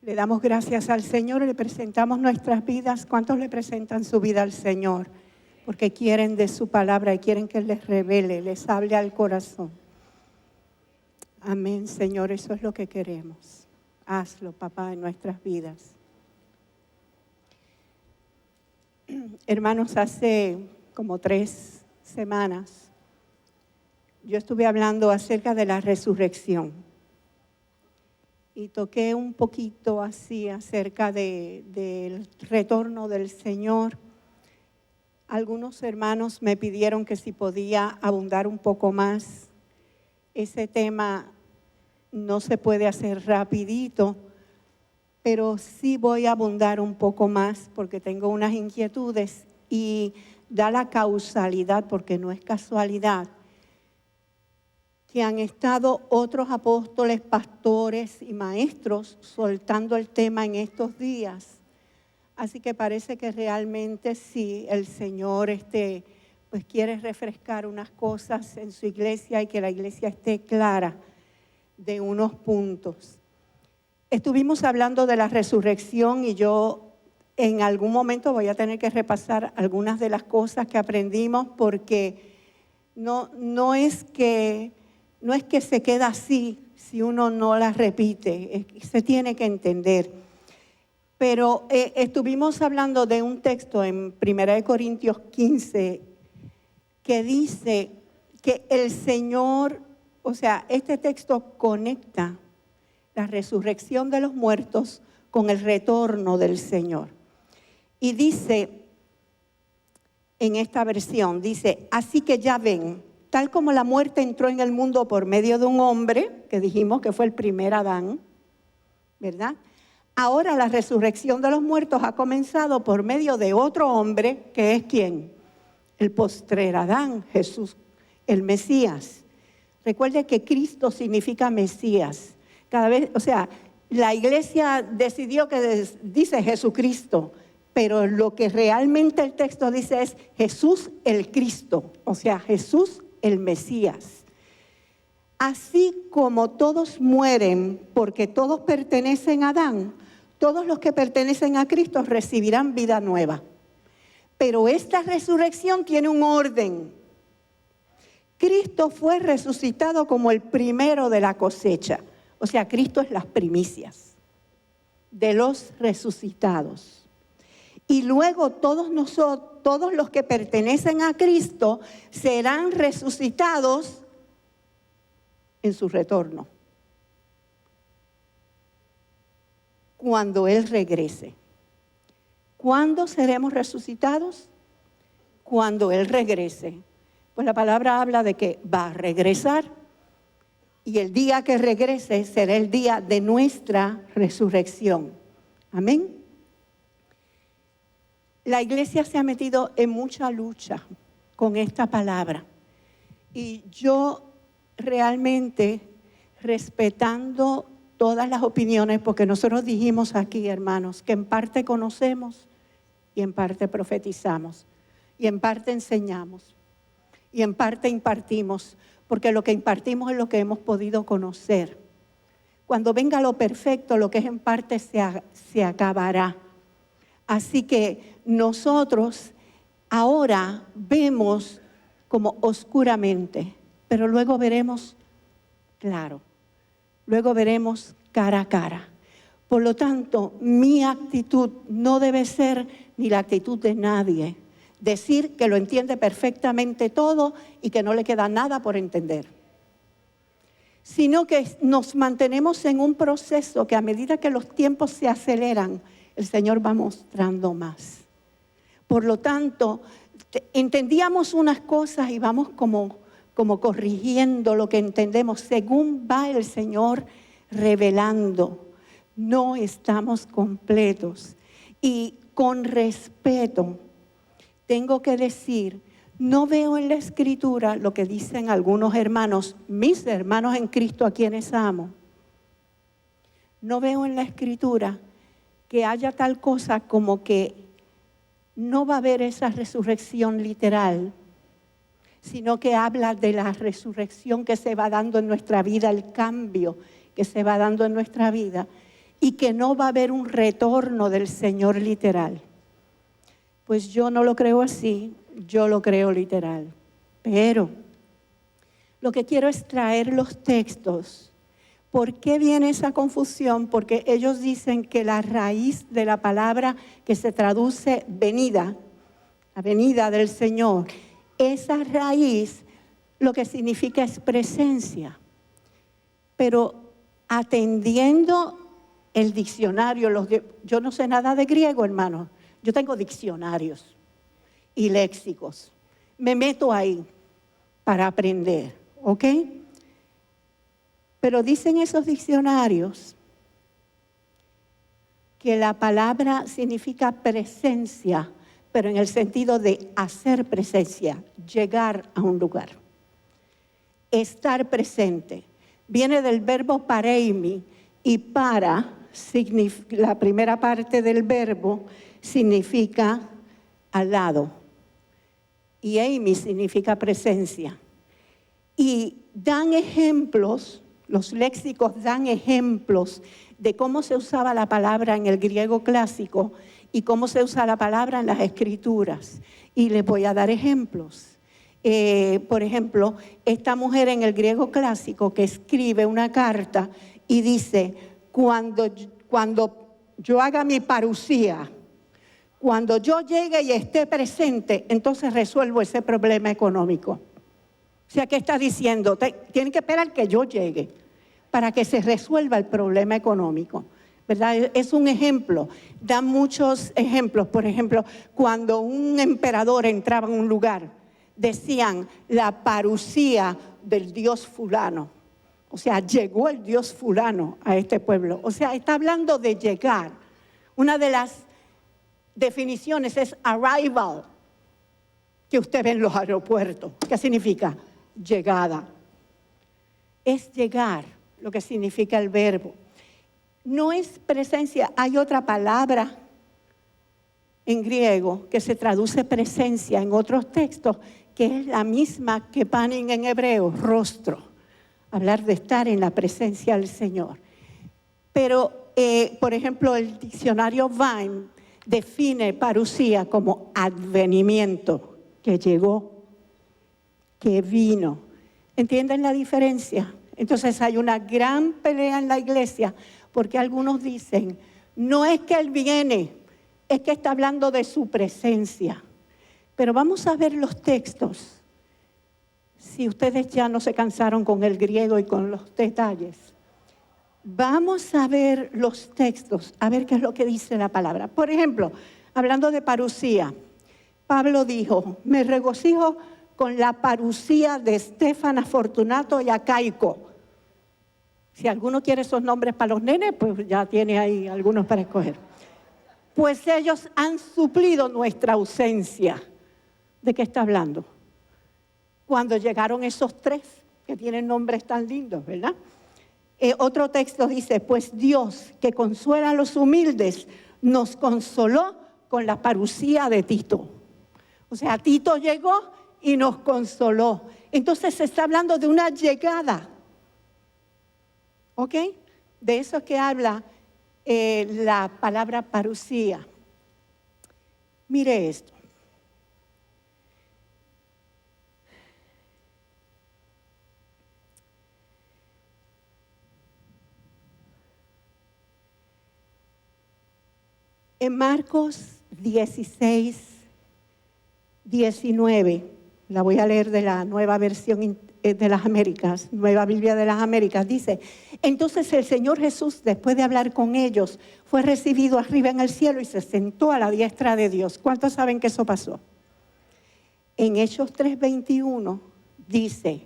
Le damos gracias al Señor y le presentamos nuestras vidas. ¿Cuántos le presentan su vida al Señor? Porque quieren de su palabra y quieren que Él les revele, les hable al corazón. Amén, Señor, eso es lo que queremos. Hazlo, papá, en nuestras vidas. Hermanos, hace como 3 semanas yo estuve hablando acerca de la resurrección y toqué un poquito así acerca del retorno del Señor. Algunos hermanos me pidieron que si podía abundar un poco más. Ese tema no se puede hacer rapidito, pero sí voy a abundar un poco más porque tengo unas inquietudes y da la causalidad, porque no es casualidad, que han estado otros apóstoles, pastores y maestros soltando el tema en estos días. Así que parece que realmente sí, el Señor pues quiere refrescar unas cosas en su iglesia y que la iglesia esté clara de unos puntos. Estuvimos hablando de la resurrección y yo en algún momento voy a tener que repasar algunas de las cosas que aprendimos porque no es que se queda así si uno no las repite, se tiene que entender. Pero estuvimos hablando de un texto en 1 Corintios 15 que dice que el Señor, o sea, este texto conecta la resurrección de los muertos con el retorno del Señor. Y dice, en esta versión, dice, así que ya ven, tal como la muerte entró en el mundo por medio de un hombre, que dijimos que fue el primer Adán, ¿verdad? Ahora la resurrección de los muertos ha comenzado por medio de otro hombre, que es ¿quién? El postrer Adán, Jesús, el Mesías. Recuerde que Cristo significa Mesías. Cada vez, o sea, la iglesia decidió que dice Jesucristo, pero lo que realmente el texto dice es Jesús el Cristo, o sea, Jesús el Mesías. Así como todos mueren porque todos pertenecen a Adán, todos los que pertenecen a Cristo recibirán vida nueva. Pero esta resurrección tiene un orden. Cristo fue resucitado como el primero de la cosecha. O sea, Cristo es las primicias de los resucitados. Y luego todos los que pertenecen a Cristo serán resucitados en su retorno, cuando Él regrese. ¿Cuándo seremos resucitados? Cuando Él regrese. Pues la palabra habla de que va a regresar y el día que regrese será el día de nuestra resurrección. Amén. La iglesia se ha metido en mucha lucha con esta palabra y yo realmente, respetando todas las opiniones, porque nosotros dijimos aquí, hermanos, que en parte conocemos y en parte profetizamos y en parte enseñamos y en parte impartimos, porque lo que impartimos es lo que hemos podido conocer. Cuando venga lo perfecto, lo que es en parte se acabará. Así que nosotros ahora vemos como oscuramente, pero luego veremos claro, luego veremos cara a cara. Por lo tanto, mi actitud no debe ser ni la actitud de nadie, decir que lo entiende perfectamente todo y que no le queda nada por entender, sino que nos mantenemos en un proceso que a medida que los tiempos se aceleran, el Señor va mostrando más. Por lo tanto, entendíamos unas cosas y vamos como corrigiendo lo que entendemos según va el Señor revelando. No estamos completos. Y con respeto, tengo que decir, no veo en la Escritura lo que dicen algunos hermanos, mis hermanos en Cristo a quienes amo. No veo en la Escritura que haya tal cosa como que no va a haber esa resurrección literal, sino que habla de la resurrección que se va dando en nuestra vida, el cambio que se va dando en nuestra vida. y que no va a haber un retorno del Señor literal. Pues yo no lo creo así, yo lo creo literal. Pero lo que quiero es traer los textos. ¿Por qué viene esa confusión? Porque ellos dicen que la raíz de la palabra que se traduce venida, la venida del Señor, esa raíz lo que significa es presencia. Pero atendiendo el diccionario, yo no sé nada de griego, hermano. Yo tengo diccionarios y léxicos. Me meto ahí para aprender, ¿ok? Pero dicen esos diccionarios que la palabra significa presencia, pero en el sentido de hacer presencia, llegar a un lugar, estar presente. Viene del verbo pareimi, y para, la primera parte del verbo, significa al lado. Y eimi significa presencia. Y dan ejemplos, los léxicos dan ejemplos de cómo se usaba la palabra en el griego clásico y cómo se usa la palabra en las escrituras. Y les voy a dar ejemplos. Por ejemplo, esta mujer en el griego clásico que escribe una carta y dice, cuando yo haga mi parusía, cuando yo llegue y esté presente, entonces resuelvo ese problema económico. O sea, ¿qué está diciendo? Tienen que esperar que yo llegue para que se resuelva el problema económico, ¿verdad? Es un ejemplo. Dan muchos ejemplos. Por ejemplo, cuando un emperador entraba en un lugar, decían la parusía del dios fulano. O sea, llegó el dios fulano a este pueblo. O sea, está hablando de llegar. Una de las definiciones es arrival, que usted ve en los aeropuertos. ¿Qué significa? Llegada. Es llegar, lo que significa el verbo. No es presencia. Hay otra palabra en griego que se traduce presencia en otros textos, que es la misma que panin en hebreo, rostro. Hablar de estar en la presencia del Señor. Pero, por ejemplo, el diccionario Vine define parusía como advenimiento, que llegó, que vino. ¿Entienden la diferencia? Entonces hay una gran pelea en la iglesia porque algunos dicen, no es que Él viene, es que está hablando de su presencia. Pero vamos a ver los textos. Si ustedes ya no se cansaron con el griego y con los detalles, vamos a ver los textos, a ver qué es lo que dice la palabra. Por ejemplo, hablando de parusía, Pablo dijo, me regocijo con la parusía de Estefana, Fortunato y Acaico. Si alguno quiere esos nombres para los nenes, pues ya tiene ahí algunos para escoger. Pues ellos han suplido nuestra ausencia. ¿De qué está hablando? Cuando llegaron esos tres, que tienen nombres tan lindos, ¿verdad? Otro texto dice, pues Dios, que consuela a los humildes, nos consoló con la parusía de Tito. O sea, Tito llegó y nos consoló. Entonces se está hablando de una llegada. ¿Ok? De eso es que habla la palabra parusía. Mire esto. En Marcos 16, 19, la voy a leer de la nueva versión de las Américas, Nueva Biblia de las Américas, dice, entonces el Señor Jesús, después de hablar con ellos, fue recibido arriba en el cielo y se sentó a la diestra de Dios. ¿Cuántos saben que eso pasó? En Hechos 3:21 dice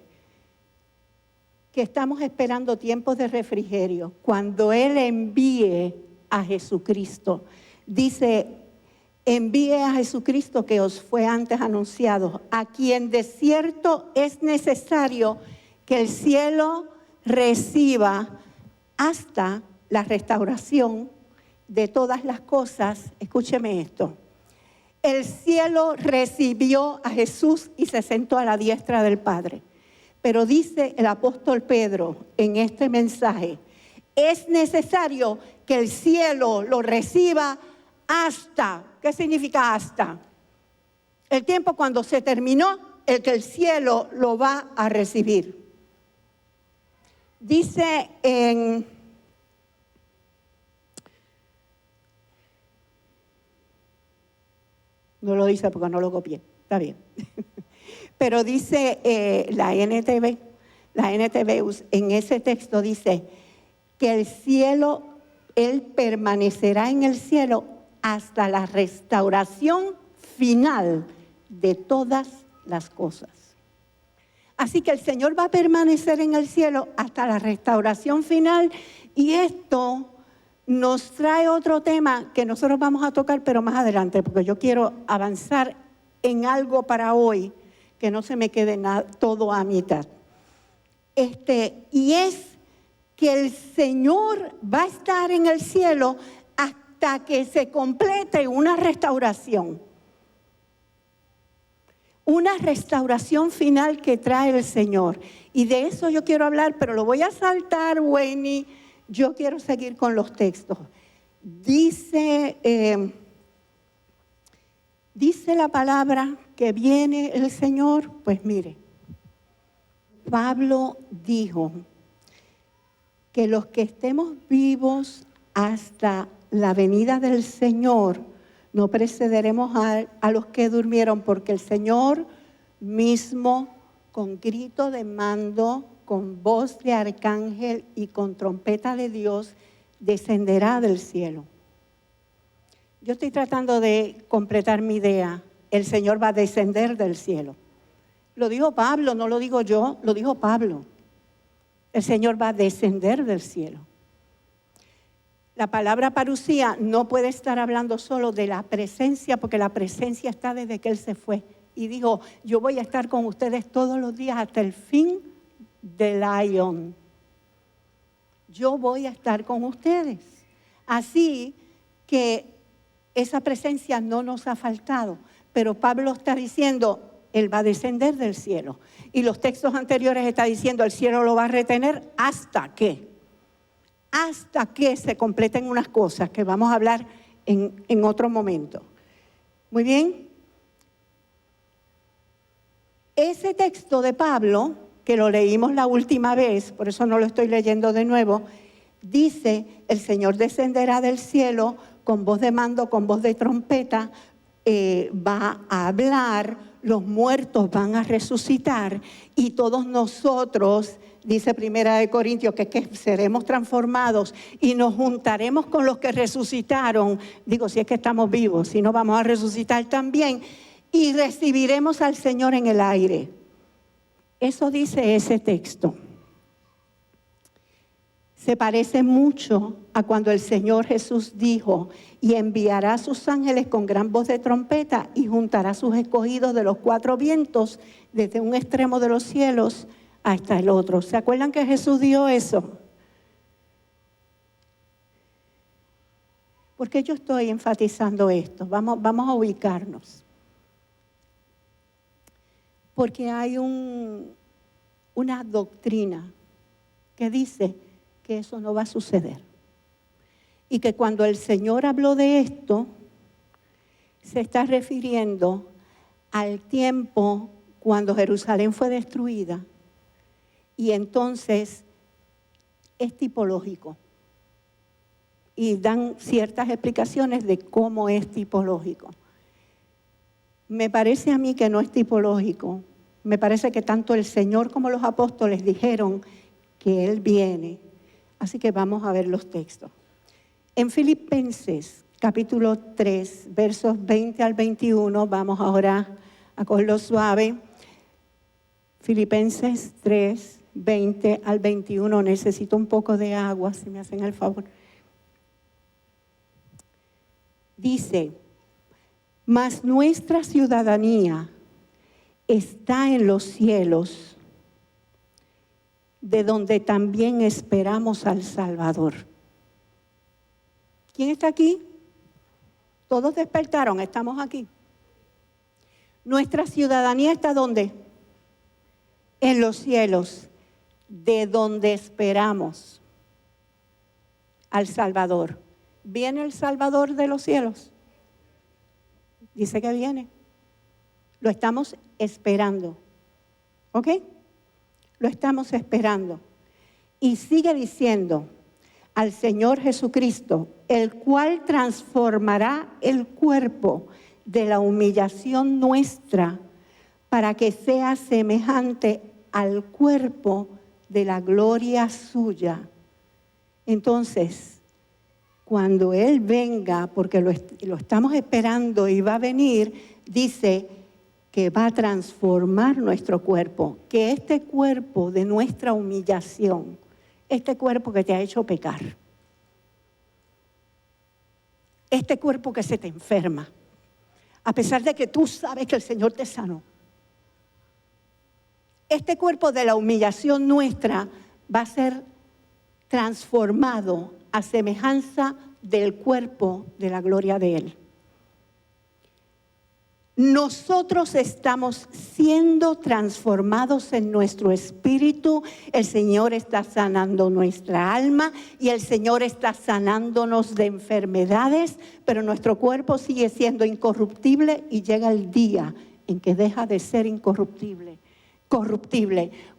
que estamos esperando tiempos de refrigerio cuando Él envíe a Jesucristo. Dice, envíe a Jesucristo que os fue antes anunciado, a quien de cierto es necesario que el cielo reciba hasta la restauración de todas las cosas. Escúcheme esto. El cielo recibió a Jesús y se sentó a la diestra del Padre. Pero dice el apóstol Pedro en este mensaje, es necesario que el cielo lo reciba hasta. ¿Qué significa hasta? El tiempo cuando se terminó, el que el cielo lo va a recibir. Dice en... No lo dice porque no lo copié, está bien. Pero dice la NTV en ese texto dice que el cielo, Él permanecerá en el cielo hasta la restauración final de todas las cosas. Así que el Señor va a permanecer en el cielo hasta la restauración final, y esto nos trae otro tema que nosotros vamos a tocar, pero más adelante, porque yo quiero avanzar en algo para hoy, que no se me quede todo a mitad. Y es que el Señor va a estar en el cielo hasta que se complete una restauración. Una restauración final que trae el Señor. Y de eso yo quiero hablar, pero lo voy a saltar, Wayne. Yo quiero seguir con los textos. Dice la palabra que viene el Señor. Pues mire, Pablo dijo que los que estemos vivos hasta la venida del Señor no precederemos a los que durmieron, porque el Señor mismo, con grito de mando, con voz de arcángel y con trompeta de Dios, descenderá del cielo. Yo estoy tratando de completar mi idea. El Señor va a descender del cielo. Lo dijo Pablo, no lo digo yo, lo dijo Pablo. El Señor va a descender del cielo. La palabra parusía no puede estar hablando solo de la presencia, porque la presencia está desde que Él se fue. Y dijo, yo voy a estar con ustedes todos los días hasta el fin del aion. Yo voy a estar con ustedes. Así que esa presencia no nos ha faltado. Pero Pablo está diciendo, Él va a descender del cielo. Y los textos anteriores está diciendo, el cielo lo va a retener hasta que se completen unas cosas que vamos a hablar en otro momento. Muy bien. Ese texto de Pablo, que lo leímos la última vez, por eso no lo estoy leyendo de nuevo, dice, el Señor descenderá del cielo con voz de mando, con voz de trompeta, va a hablar, los muertos van a resucitar y todos nosotros, dice Primera de Corintios, que seremos transformados y nos juntaremos con los que resucitaron. Digo, si es que estamos vivos, si no vamos a resucitar también y recibiremos al Señor en el aire. Eso dice ese texto. Se parece mucho a cuando el Señor Jesús dijo, y enviará a sus ángeles con gran voz de trompeta y juntará a sus escogidos de los cuatro vientos desde un extremo de los cielos hasta el otro. ¿Se acuerdan que Jesús dio eso? ¿Por qué yo estoy enfatizando esto? Vamos a ubicarnos. Porque hay una doctrina que dice que eso no va a suceder. Y que cuando el Señor habló de esto, se está refiriendo al tiempo cuando Jerusalén fue destruida. Y entonces es tipológico. Y dan ciertas explicaciones de cómo es tipológico. Me parece a mí que no es tipológico. Me parece que tanto el Señor como los apóstoles dijeron que Él viene. Así que vamos a ver los textos. En Filipenses, capítulo 3, versos 20 al 21, vamos ahora a cogerlo suave. Filipenses 3, 20 al 21, necesito un poco de agua, si me hacen el favor. Dice, mas nuestra ciudadanía está en los cielos, de donde también esperamos al Salvador. ¿Quién está aquí? Todos despertaron, estamos aquí. Nuestra ciudadanía está ¿dónde? En los cielos, de donde esperamos al Salvador. ¿Viene el Salvador de los cielos? Dice que viene. Lo estamos esperando. ¿Ok? Lo estamos esperando. Y sigue diciendo, al Señor Jesucristo, el cual transformará el cuerpo de la humillación nuestra para que sea semejante al cuerpo de la gloria suya. Entonces, cuando Él venga, porque lo estamos esperando y va a venir, dice que va a transformar nuestro cuerpo, que este cuerpo de nuestra humillación, este cuerpo que te ha hecho pecar, este cuerpo que se te enferma, a pesar de que tú sabes que el Señor te sanó, este cuerpo de la humillación nuestra va a ser transformado a semejanza del cuerpo de la gloria de Él. Nosotros estamos siendo transformados en nuestro espíritu. El Señor está sanando nuestra alma y el Señor está sanándonos de enfermedades, pero nuestro cuerpo sigue siendo incorruptible y llega el día en que deja de ser corruptible,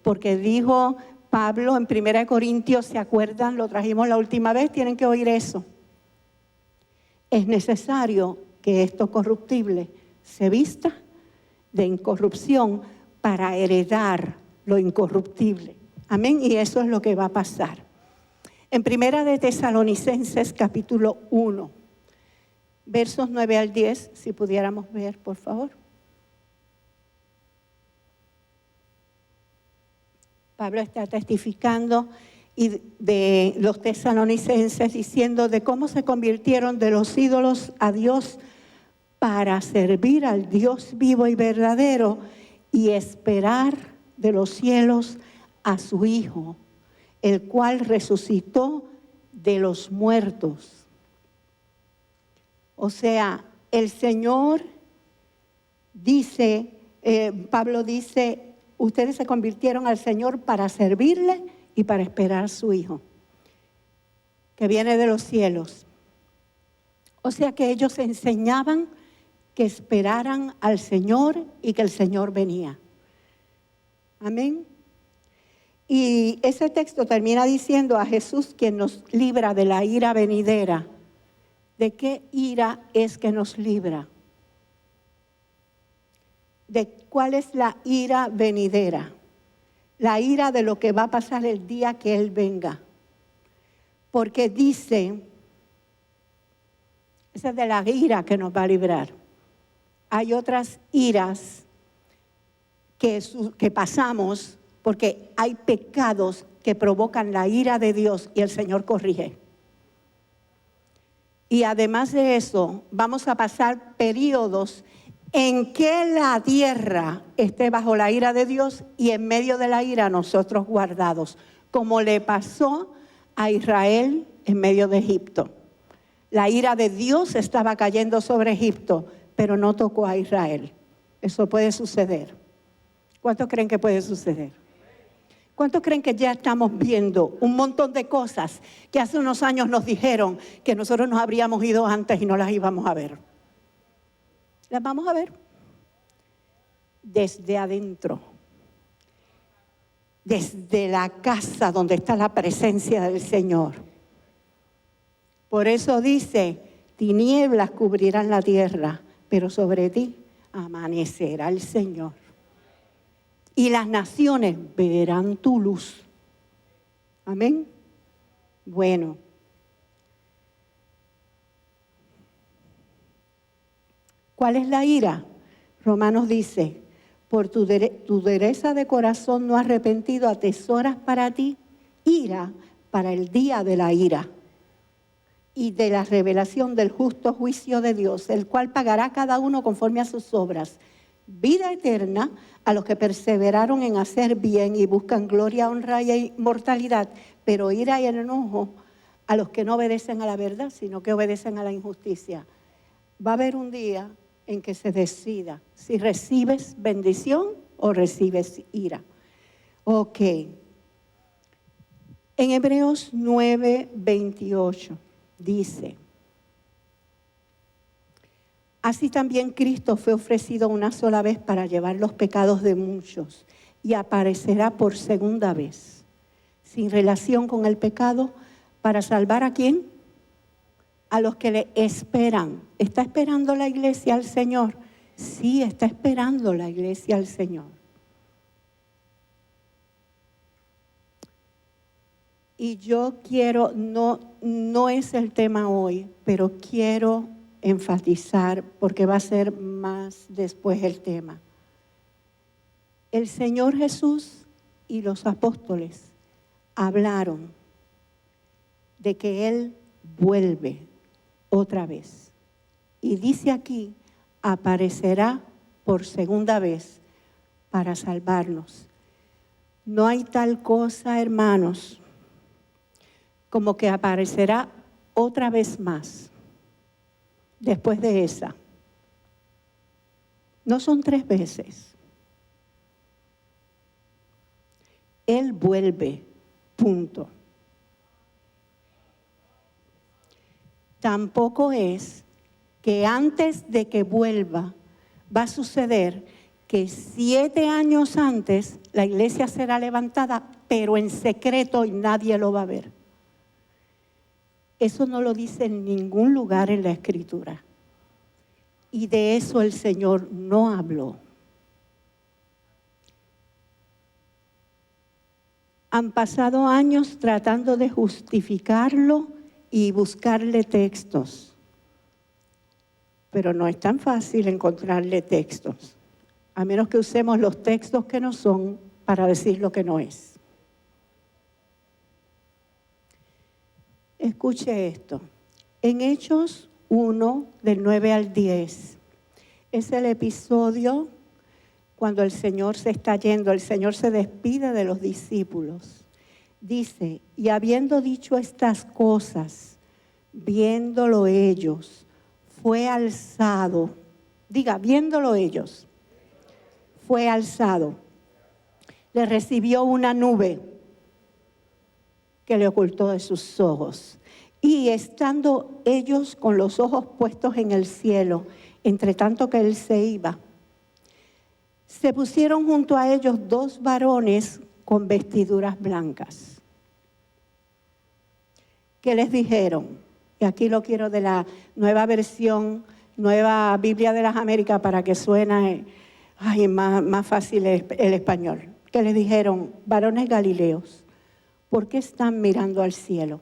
porque dijo Pablo en 1 Corintios, ¿se acuerdan? Lo trajimos la última vez, tienen que oír eso. Es necesario que esto corruptible se vista de incorrupción para heredar lo incorruptible. Amén, y eso es lo que va a pasar. En 1 de Tesalonicenses capítulo 1, versos 9 al 10, si pudiéramos ver, por favor. Pablo está testificando de los tesalonicenses diciendo de cómo se convirtieron de los ídolos a Dios para servir al Dios vivo y verdadero y esperar de los cielos a su Hijo, el cual resucitó de los muertos. O sea, el Señor dice, Pablo dice, ustedes se convirtieron al Señor para servirle y para esperar a su Hijo, que viene de los cielos. O sea que ellos enseñaban que esperaran al Señor y que el Señor venía. Amén. Y ese texto termina diciendo a Jesús, quien nos libra de la ira venidera. ¿De qué ira es que nos libra? ¿De cuál es la ira venidera? La ira de lo que va a pasar el día que Él venga. Porque dice, esa es de la ira que nos va a librar. Hay otras iras que pasamos porque hay pecados que provocan la ira de Dios y el Señor corrige. Y además de eso, vamos a pasar periodos en que la tierra esté bajo la ira de Dios y en medio de la ira nosotros guardados, como le pasó a Israel en medio de Egipto. La ira de Dios estaba cayendo sobre Egipto, pero no tocó a Israel. Eso puede suceder. ¿Cuántos creen que puede suceder? ¿Cuántos creen que ya estamos viendo un montón de cosas que hace unos años nos dijeron que nosotros nos habríamos ido antes y no las íbamos a ver? Las vamos a ver desde adentro, desde la casa donde está la presencia del Señor. Por eso dice, tinieblas cubrirán la tierra, pero sobre ti amanecerá el Señor. Y las naciones verán tu luz. Amén. Bueno. ¿Cuál es la ira? Romanos dice, por tu dureza de corazón no arrepentido atesoras para ti ira para el día de la ira y de la revelación del justo juicio de Dios, el cual pagará cada uno conforme a sus obras. Vida eterna a los que perseveraron en hacer bien y buscan gloria, honra y inmortalidad, pero ira y enojo a los que no obedecen a la verdad, sino que obedecen a la injusticia. Va a haber un día en que se decida si recibes bendición o recibes ira. Ok. En Hebreos 9:28 dice: así también Cristo fue ofrecido una sola vez para llevar los pecados de muchos y aparecerá por segunda vez, sin relación con el pecado, para salvar ¿a quién? A los que le esperan. ¿Está esperando la iglesia al Señor? Sí, está esperando la iglesia al Señor. Y yo quiero, no es el tema hoy, pero quiero enfatizar, porque va a ser más después el tema. El Señor Jesús y los apóstoles hablaron de que Él vuelve otra vez. Y dice aquí, aparecerá por segunda vez para salvarnos. No hay tal cosa, hermanos, como que aparecerá otra vez más después de esa. No son 3 veces. Él vuelve, punto. Tampoco es que antes de que vuelva va a suceder que 7 años antes la iglesia será levantada, pero en secreto y nadie lo va a ver. Eso no lo dice en ningún lugar en la Escritura. Y de eso el Señor no habló. Han pasado años tratando de justificarlo y buscarle textos. Pero no es tan fácil encontrarle textos, a menos que usemos los textos que no son para decir lo que no es. Escuche esto. En Hechos 1, del 9 al 10, es el episodio cuando el Señor se está yendo, el Señor se despide de los discípulos. Dice, y habiendo dicho estas cosas, viéndolo ellos, fue alzado. Diga, viéndolo ellos, fue alzado. Le recibió una nube que le ocultó de sus ojos. Y estando ellos con los ojos puestos en el cielo, entre tanto que él se iba, se pusieron junto a ellos 2 varones con vestiduras blancas. ¿Qué les dijeron? Y aquí lo quiero de la nueva versión, nueva Biblia de las Américas, para que suene más fácil el español. ¿Qué les dijeron? Varones galileos, ¿por qué están mirando al cielo?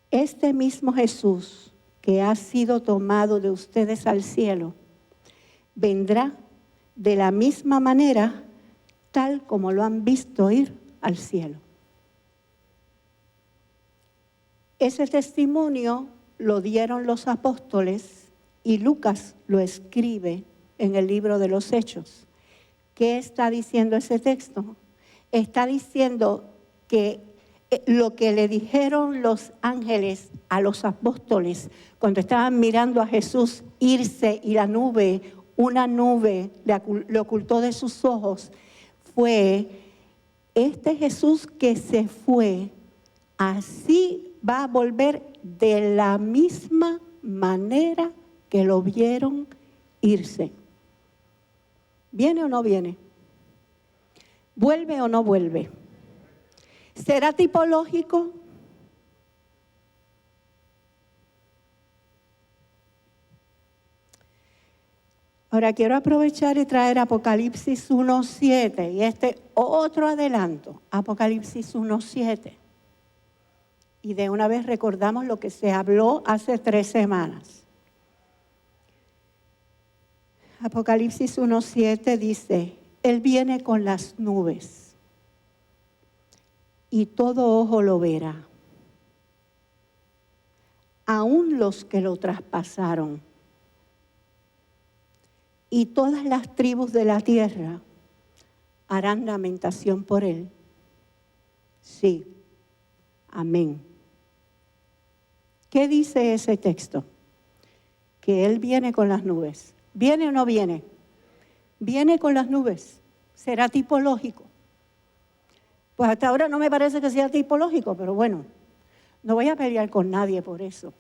Este mismo Jesús que ha sido tomado de ustedes al cielo, vendrá de la misma manera, tal como lo han visto ir al cielo. Ese testimonio lo dieron los apóstoles y Lucas lo escribe en el libro de los Hechos. ¿Qué está diciendo ese texto? Está diciendo que lo que le dijeron los ángeles a los apóstoles cuando estaban mirando a Jesús irse y una nube le ocultó de sus ojos, fue: este Jesús que se fue, así va a volver de la misma manera que lo vieron irse. ¿Viene o no viene? ¿Vuelve o no vuelve? ¿Será tipológico? Ahora quiero aprovechar y traer Apocalipsis 1:7 y otro adelanto, Apocalipsis 1:7. Y de una vez recordamos lo que se habló hace 3 semanas. Apocalipsis 1:7 dice, Él viene con las nubes y todo ojo lo verá, aun los que lo traspasaron. Y todas las tribus de la tierra harán lamentación por él. Sí, amén. ¿Qué dice ese texto? Que él viene con las nubes. ¿Viene o no viene? Viene con las nubes. ¿Será tipológico? Pues hasta ahora no me parece que sea tipológico, pero bueno, no voy a pelear con nadie por eso.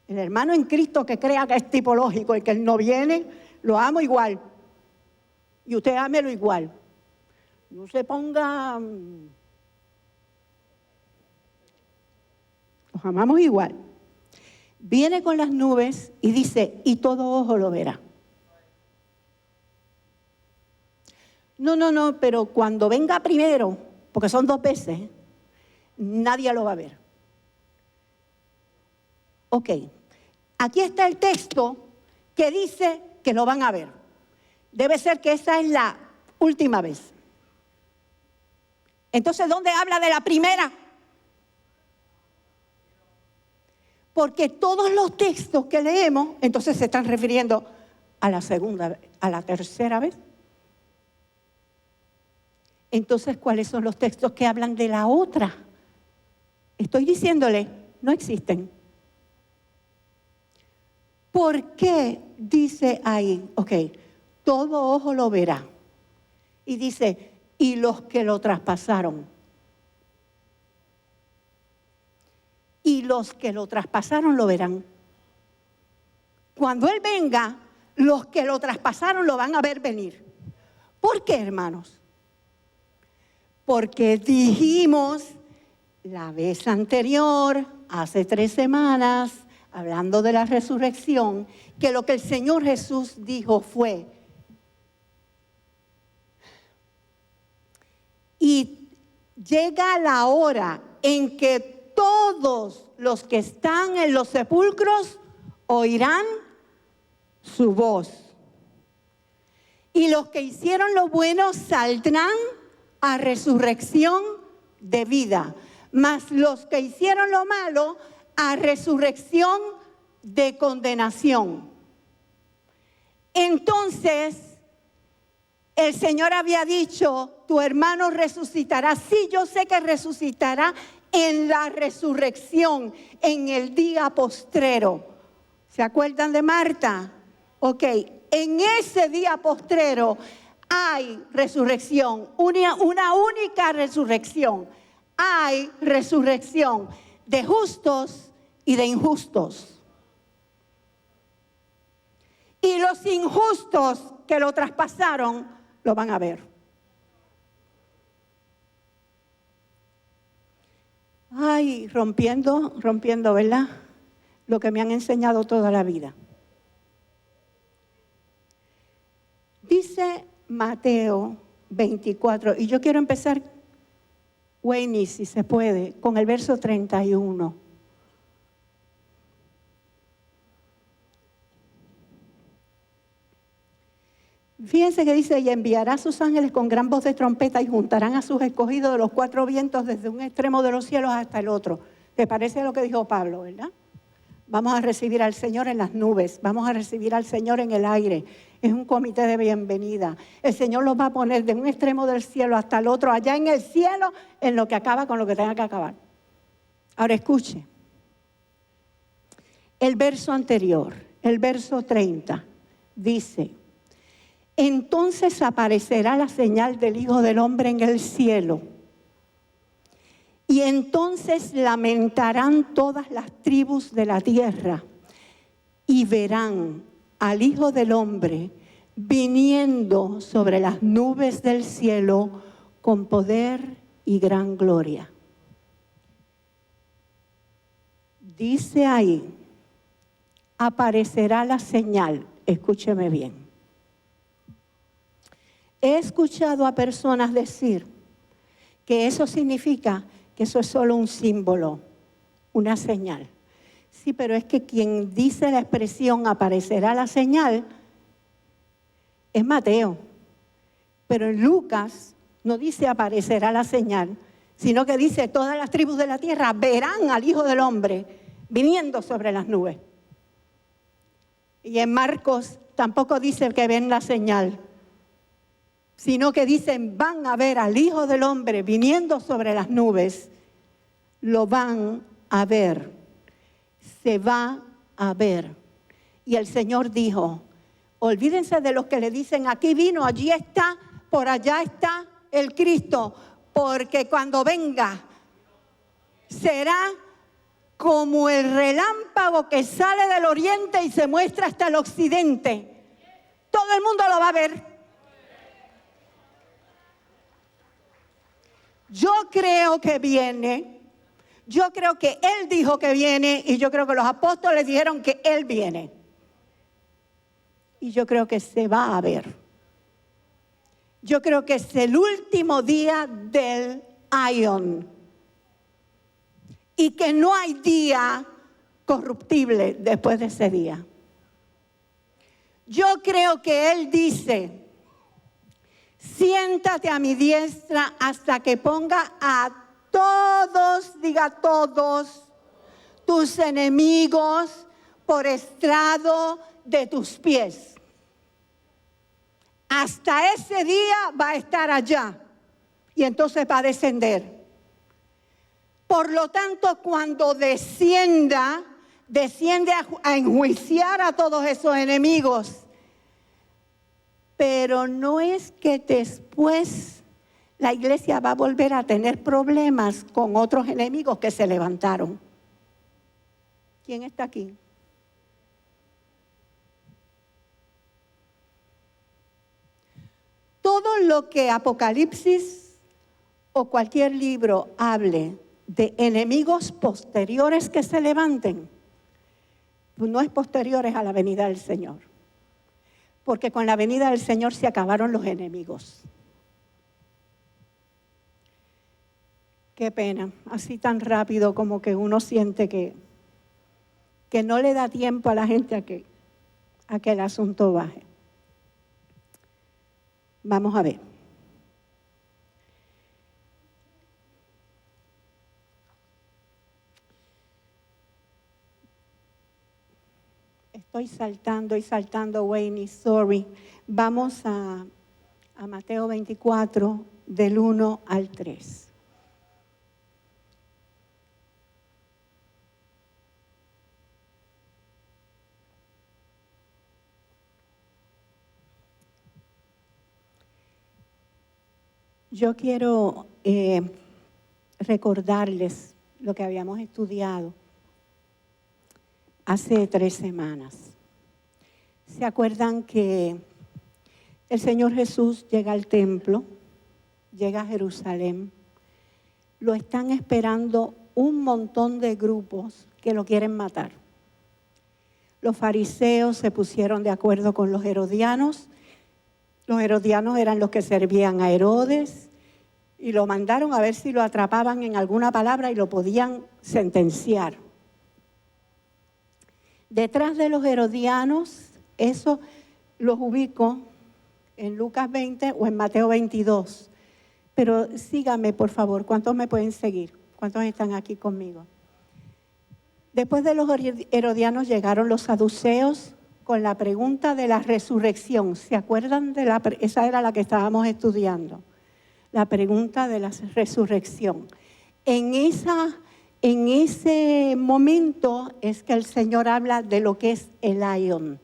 El hermano en Cristo que crea que es tipológico y que él no viene, lo amo igual. Y usted ámelo igual. No se ponga... Los amamos igual. Viene con las nubes y dice, y todo ojo lo verá. No, pero cuando venga primero, porque son 2 veces, nadie lo va a ver. Ok, aquí está el texto que dice que lo van a ver. Debe ser que esa es la última vez. Entonces, ¿dónde habla de la primera? Porque todos los textos que leemos, entonces se están refiriendo a la segunda, a la tercera vez. Entonces, ¿cuáles son los textos que hablan de la otra? Estoy diciéndole, no existen. ¿Por qué dice ahí? Ok, todo ojo lo verá. Y dice, y los que lo traspasaron. Y los que lo traspasaron lo verán. Cuando Él venga, los que lo traspasaron lo van a ver venir. ¿Por qué, hermanos? Porque dijimos la vez anterior, hace 3 semanas, hablando de la resurrección, que lo que el Señor Jesús dijo fue, y llega la hora en que todos los que están en los sepulcros oirán su voz. Y los que hicieron lo bueno saldrán a resurrección de vida, mas los que hicieron lo malo a resurrección de condenación. Entonces, el Señor había dicho, tu hermano resucitará. Sí, yo sé que resucitará en la resurrección, en el día postrero. ¿Se acuerdan de Marta? Ok, en ese día postrero hay resurrección, una única resurrección. Hay resurrección de justos y de injustos. Y los injustos que lo traspasaron, lo van a ver. Ay, rompiendo, ¿verdad? Lo que me han enseñado toda la vida. Dice Mateo 24, y yo quiero empezar, Wayne, si se puede, con el verso 31. Fíjense que dice, y enviará a sus ángeles con gran voz de trompeta y juntarán a sus escogidos de los 4 vientos desde un extremo de los cielos hasta el otro. ¿Te parece lo que dijo Pablo, verdad? Vamos a recibir al Señor en las nubes, vamos a recibir al Señor en el aire. Es un comité de bienvenida. El Señor los va a poner de un extremo del cielo hasta el otro, allá en el cielo, en lo que acaba con lo que tenga que acabar. Ahora escuche. El verso anterior, el verso 30, dice, entonces aparecerá la señal del Hijo del Hombre en el cielo. Y entonces lamentarán todas las tribus de la tierra y verán al Hijo del Hombre viniendo sobre las nubes del cielo con poder y gran gloria. Dice ahí, aparecerá la señal, escúcheme bien. He escuchado a personas decir que eso significa que eso es solo un símbolo, una señal. Sí, pero es que quien dice la expresión aparecerá la señal es Mateo. Pero en Lucas no dice aparecerá la señal, sino que dice todas las tribus de la tierra verán al Hijo del Hombre viniendo sobre las nubes. Y en Marcos tampoco dice que ven la señal, sino que dicen van a ver al Hijo del Hombre viniendo sobre las nubes. Lo van a ver, se va a ver. Y el Señor dijo, olvídense de los que le dicen aquí vino, allí está, por allá está el Cristo. porque cuando venga será como el relámpago que sale del oriente y se muestra hasta el occidente. Todo el mundo lo va a ver. Yo creo que viene. Yo creo que Él dijo que viene y yo creo que los apóstoles dijeron que Él viene. Y yo creo que se va a ver. Yo creo que es el último día del aion. Y que no hay día corruptible después de ese día. Yo creo que Él dice, siéntate a mi diestra hasta que ponga a todos, diga todos, tus enemigos por estrado de tus pies. Hasta ese día va a estar allá y entonces va a descender. Por lo tanto, cuando desciende a enjuiciar a todos esos enemigos. Pero no es que después la iglesia va a volver a tener problemas con otros enemigos que se levantaron. ¿Quién está aquí? Todo lo que Apocalipsis o cualquier libro hable de enemigos posteriores que se levanten, pues no es posteriores a la venida del Señor. Porque con la venida del Señor se acabaron los enemigos. Qué pena, así tan rápido como que uno siente que no le da tiempo a la gente a que el asunto baje. Vamos a ver. Estoy saltando, Wayne, sorry. Vamos a Mateo 24, del 1 al 3. Yo quiero recordarles lo que habíamos estudiado hace 3 semanas. ¿Se acuerdan que el Señor Jesús llega al templo, llega a Jerusalén? Lo están esperando un montón de grupos que lo quieren matar. Los fariseos se pusieron de acuerdo con los herodianos. Los herodianos eran los que servían a Herodes y lo mandaron a ver si lo atrapaban en alguna palabra y lo podían sentenciar. Detrás de los herodianos, eso los ubico en Lucas 20 o en Mateo 22. Pero síganme, por favor. ¿Cuántos me pueden seguir? ¿Cuántos están aquí conmigo? Después de los herodianos llegaron los saduceos con la pregunta de la resurrección. ¿Se acuerdan de esa era la que estábamos estudiando? La pregunta de la resurrección. En ese momento es que el Señor habla de lo que es el aion.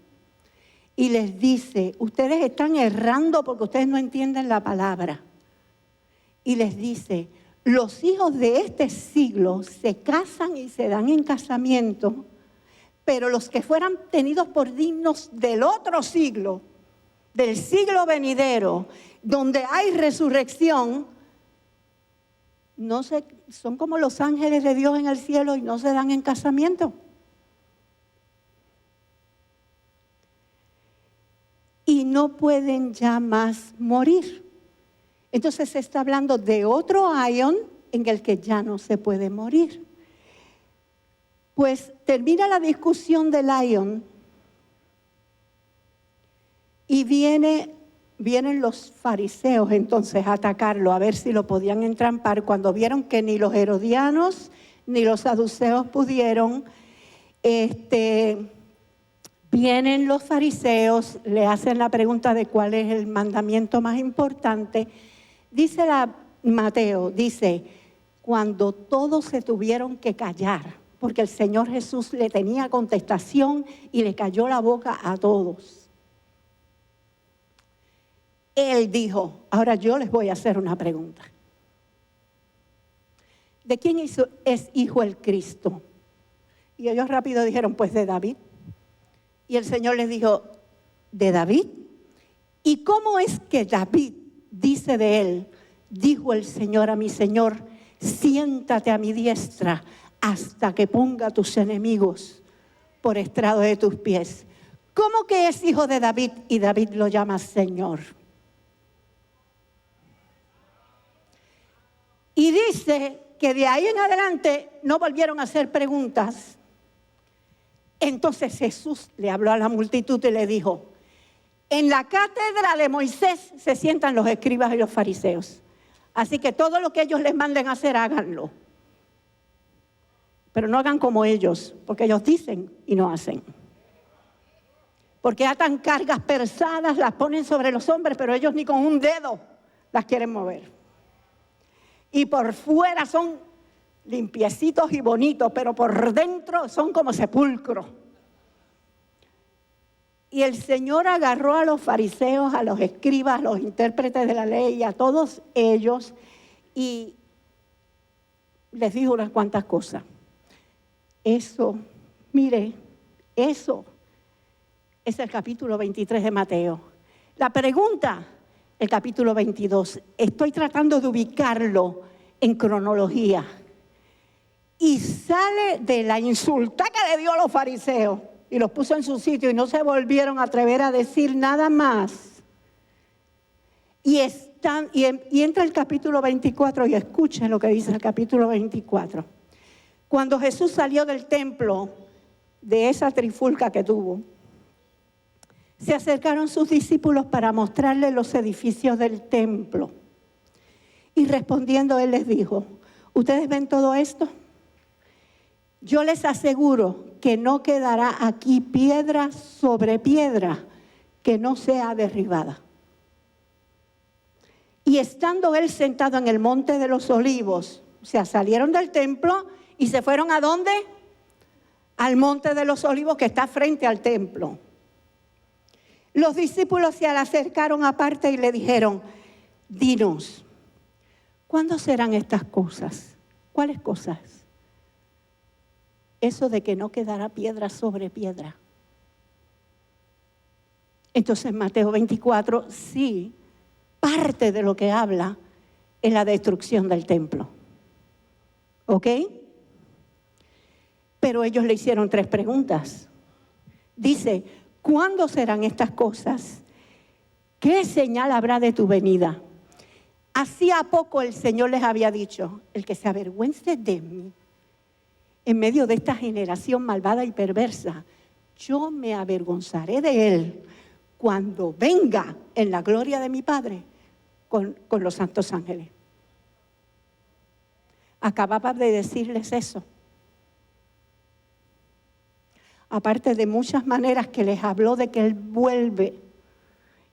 Y les dice, ustedes están errando porque ustedes no entienden la palabra. Y les dice, los hijos de este siglo se casan y se dan en casamiento, pero los que fueran tenidos por dignos del otro siglo, del siglo venidero, donde hay resurrección, son como los ángeles de Dios en el cielo y no se dan en casamiento. Y no pueden ya más morir. Entonces se está hablando de otro aion en el que ya no se puede morir. Pues termina la discusión del aion y vienen los fariseos entonces a atacarlo, a ver si lo podían entrampar. Cuando vieron que ni los herodianos ni los saduceos pudieron, vienen los fariseos, le hacen la pregunta de cuál es el mandamiento más importante. Dice Mateo, cuando todos se tuvieron que callar, porque el Señor Jesús le tenía contestación y le cayó la boca a todos. Él dijo, ahora yo les voy a hacer una pregunta. ¿de quién es hijo el Cristo? Y ellos rápido dijeron, pues de David. Y el Señor les dijo, ¿de David? ¿Y cómo es que David dice de él? Dijo el Señor a mi Señor, siéntate a mi diestra hasta que ponga a tus enemigos por estrado de tus pies. ¿Cómo que es hijo de David y David lo llama Señor? Y dice que de ahí en adelante no volvieron a hacer preguntas. Entonces Jesús le habló a la multitud y le dijo, en la cátedra de Moisés se sientan los escribas y los fariseos. Así que todo lo que ellos les manden a hacer, háganlo. Pero no hagan como ellos, porque ellos dicen y no hacen. Porque atan cargas pesadas, las ponen sobre los hombres, pero ellos ni con un dedo las quieren mover. Y por fuera son limpiecitos y bonitos, pero por dentro son como sepulcros. Y el Señor agarró a los fariseos, a los escribas, a los intérpretes de la ley, a todos ellos, y les dijo unas cuantas cosas. Eso, mire, eso es el capítulo 23 de Mateo. La pregunta, el capítulo 22. Estoy tratando de ubicarlo en cronología. Y sale de la insulta que le dio a los fariseos y los puso en su sitio y no se volvieron a atrever a decir nada más. Y entra el capítulo 24 y escuchen lo que dice el capítulo 24. Cuando Jesús salió del templo, de esa trifulca que tuvo, se acercaron sus discípulos para mostrarle los edificios del templo. Y respondiendo él les dijo, ¿ustedes ven todo esto? Yo les aseguro que no quedará aquí piedra sobre piedra que no sea derribada. Y estando él sentado en el monte de los olivos, o sea, salieron del templo y se fueron ¿a dónde? Al monte de los olivos que está frente al templo. Los discípulos se le acercaron aparte y le dijeron, dinos, ¿cuándo serán estas cosas? ¿Cuáles cosas? Eso de que no quedará piedra sobre piedra. Entonces Mateo 24, sí, parte de lo que habla es la destrucción del templo. ¿Ok? Pero ellos le hicieron 3 preguntas. Dice, ¿cuándo serán estas cosas? ¿Qué señal habrá de tu venida? Hacía poco el Señor les había dicho, el que se avergüence de mí, en medio de esta generación malvada y perversa, yo me avergonzaré de él cuando venga en la gloria de mi Padre con los santos ángeles. Acababa de decirles eso. Aparte de muchas maneras que les habló de que él vuelve.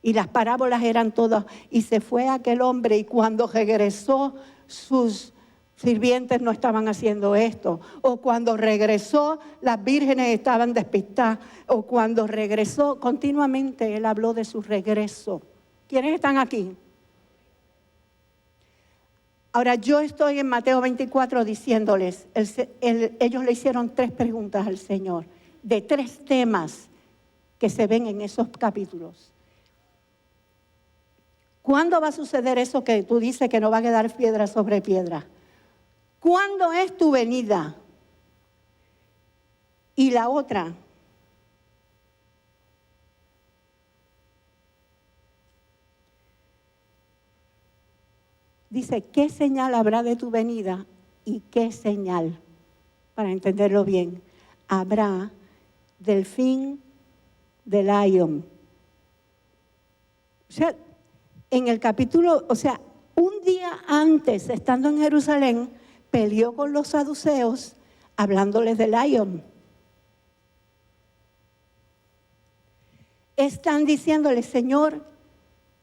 Y las parábolas eran todas. Y se fue aquel hombre y cuando regresó sus sirvientes no estaban haciendo esto. O cuando regresó las vírgenes estaban despistadas. O cuando regresó, continuamente él habló de su regreso. ¿Quiénes están aquí? Ahora yo estoy en Mateo 24 diciéndoles, ellos le hicieron 3 preguntas al Señor. De 3 temas que se ven en esos capítulos. ¿Cuándo va a suceder eso que tú dices que no va a quedar piedra sobre piedra? ¿Cuándo es tu venida? Y la otra, dice, ¿qué señal habrá de tu venida? ¿Y qué señal? Para entenderlo bien, habrá del fin del Aion. O sea, en el capítulo, un día antes, estando en Jerusalén, peleó con los saduceos, hablándoles del Aion. Están diciéndole, Señor,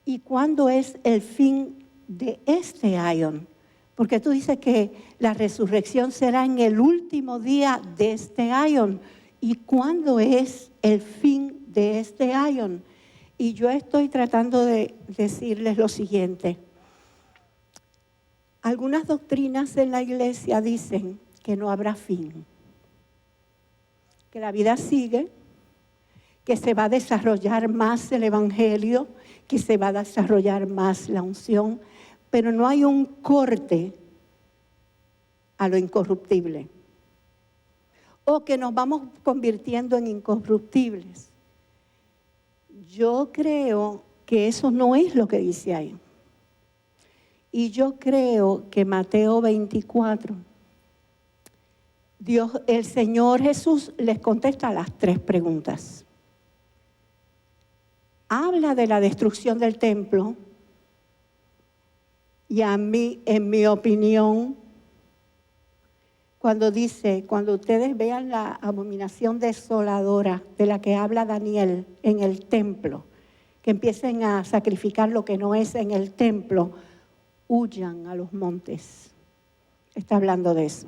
¿y cuándo es el fin de este Aion? Porque tú dices que la resurrección será en el último día de este Aion. ¿Y cuándo es el fin de este Aion? Y yo estoy tratando de decirles lo siguiente. Algunas doctrinas en la iglesia dicen que no habrá fin, que la vida sigue, que se va a desarrollar más el evangelio, que se va a desarrollar más la unción, pero no hay un corte a lo incorruptible. O que nos vamos convirtiendo en incorruptibles. Yo creo que eso no es lo que dice ahí. Y yo creo que Mateo 24, el Señor Jesús les contesta las 3 preguntas. Habla de la destrucción del templo y a mí, en mi opinión, cuando ustedes vean la abominación desoladora de la que habla Daniel en el templo, que empiecen a sacrificar lo que no es en el templo, huyan a los montes. Está hablando de eso.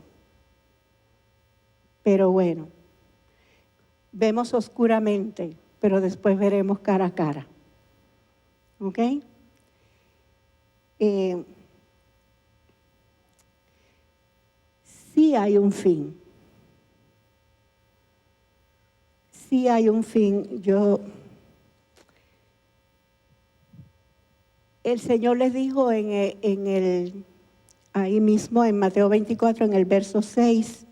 Pero bueno, vemos oscuramente, pero después veremos cara a cara. ¿Ok? Sí hay un fin. Sí hay un fin. El Señor les dijo ahí mismo en Mateo 24, en el verso 6,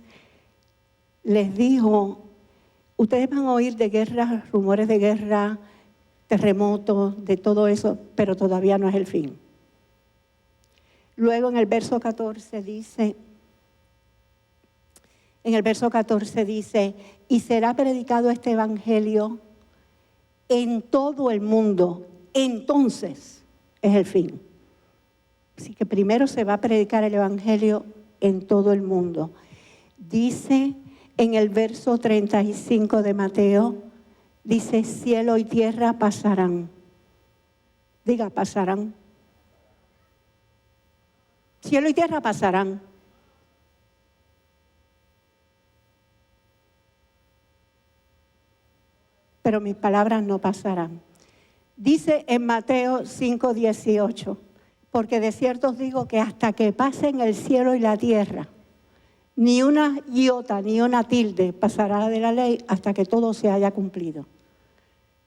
les dijo, ustedes van a oír de guerra, rumores de guerra, terremotos, de todo eso, pero todavía no es el fin. Luego en el verso 14 dice, y será predicado este evangelio en todo el mundo, entonces es el fin. Así que primero se va a predicar el evangelio en todo el mundo. Dice en el verso 35 de Mateo, dice, cielo y tierra pasarán. Diga, pasarán. Cielo y tierra pasarán. Pero mis palabras no pasarán. Dice en Mateo 5:18, porque de cierto os digo que hasta que pasen el cielo y la tierra, ni una iota, ni una tilde pasará de la ley hasta que todo se haya cumplido.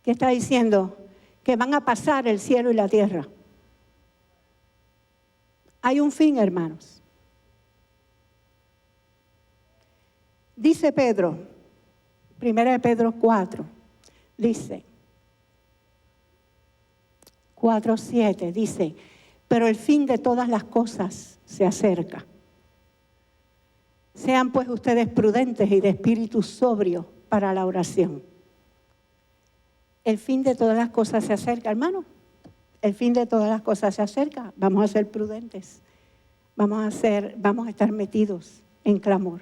¿Qué está diciendo? Que van a pasar el cielo y la tierra. Hay un fin, hermanos. Dice Pedro, 1 Pedro 4, dice, 4:7, dice, pero el fin de todas las cosas se acerca. Sean pues ustedes prudentes y de espíritu sobrio para la oración. El fin de todas las cosas se acerca, hermano. El fin de todas las cosas se acerca. Vamos a ser prudentes. Vamos a estar metidos en clamor.